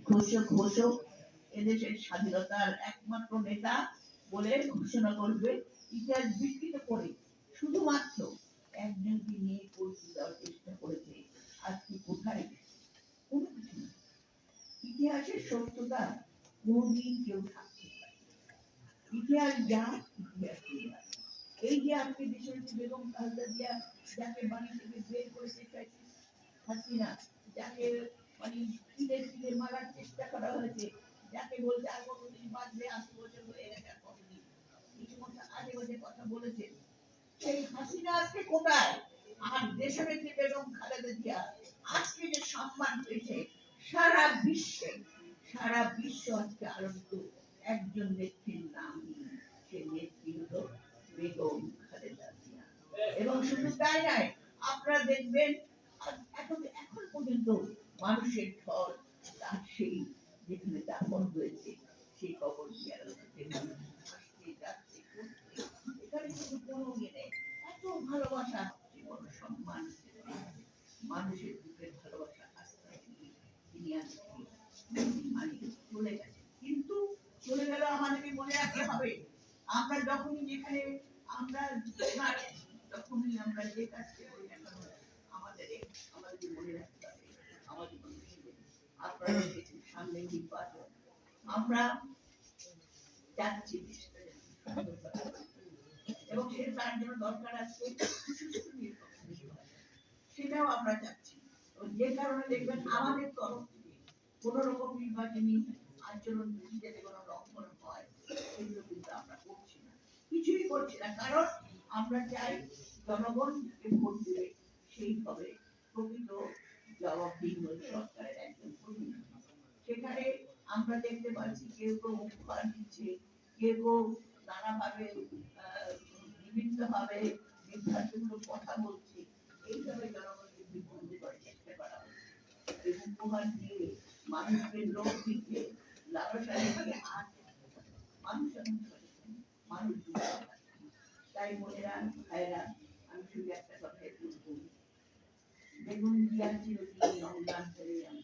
ঘোষক এদেশের স্বাধীনতার একমাত্র নেতা বলে ঘোষণা করবে, ইতিহাস বিকৃত করে শুধুমাত্র একজনকে নিয়ে পরিচয় দেওয়ার চেষ্টা করেছে। আজকে কোথায়? কোনো কিছু না। ইতিহাসের সত্যতা কোনদিন কেউ থাকতে পারে। ইতিহাস যা, ইতিহাস এই যে আজকে দেশের বেগম খালেদা জিয়া যাকে বাড়ি থেকে বের করে দিয়েছে হাসিনা, যাকে মানে তিলে তিলে মারার চেষ্টা করা হয়েছে, যাকে বলছে আর কতদিন বাঁচবে, ৮০ বছর হয়ে গেছে, আর কতদিন, কিছু মতো আজে বাজে কথা বলেছে, সেই হাসিনা আজকে কোথায়? আর দেশের যে বেগম খালেদা জিয়া আজকে যে সম্মান পেয়েছে সারা বিশ্বে, সারা বিশ্ব আজকে আলোচিত একজন নেত্রীর নাম, সে নেত্রী হলো বেগম খালেদা জিয়া। এবং শুধু তাই নয়, আপনারা দেখবেন এখন পর্যন্ত মানুষের ঢল তার সেই যেখানে দাফন হয়েছে সেই কবর জিয়ারতে মানুষ আসছে যাচ্ছে করছে, এখানে কিন্তু কোনো ইয়ে নেই। এত ভালোবাসা, বড় সম্মান, মানুষের বুকের ভালোবাসা আস্থা তিনি আজকে চলে গেছে। কিন্তু চলে গেল, আমাদেরকে মনে রাখতে হবে, আমরা যখনই যেখানে আমরা যখনই আমরা যে কাজকে করি না কেন, আমাদের মনে রাখতে হবে আমাদের আপনারা সামনে নির্বাচন, আমরা যাচ্ছি এবং সে তার জন্য দরকার আছে সেটাও আমরা চাচ্ছি। যে কারণে দেখবেন আমাদের তরফ থেকে কোন রকম নির্বাচনী আচরণ যাতে কোনো লঙ্ঘন হয় সেগুলো কিন্তু আমরা করছি না, কিছুই করছি না। কারণ আমরা চাই জনগণ ভোট দেবে সেই হবে প্রকৃত জবাবদিহি সরকারের একজন প্রতিনিধি। সেখানে আমরা দেখতে পাচ্ছি কেউ কেউ উপহার দিচ্ছে, কেউ নানাভাবে বিভিন্ন ভাবে বিভ্রান্তিমূলক কথা বলছে, এইভাবে জনগণকে বিভ্রান্ত করার চেষ্টা করা হচ্ছে। উপহার দিয়ে মানুষকে লোক দিচ্ছে, লালসা দিয়ে মানুষ মানুষ তাই বোনেরা ভাইয়েরা, আমি শুধু একটা কথাই বলবো, বেগুন দিয়া চিরদিন সংগ্রাম করে আমি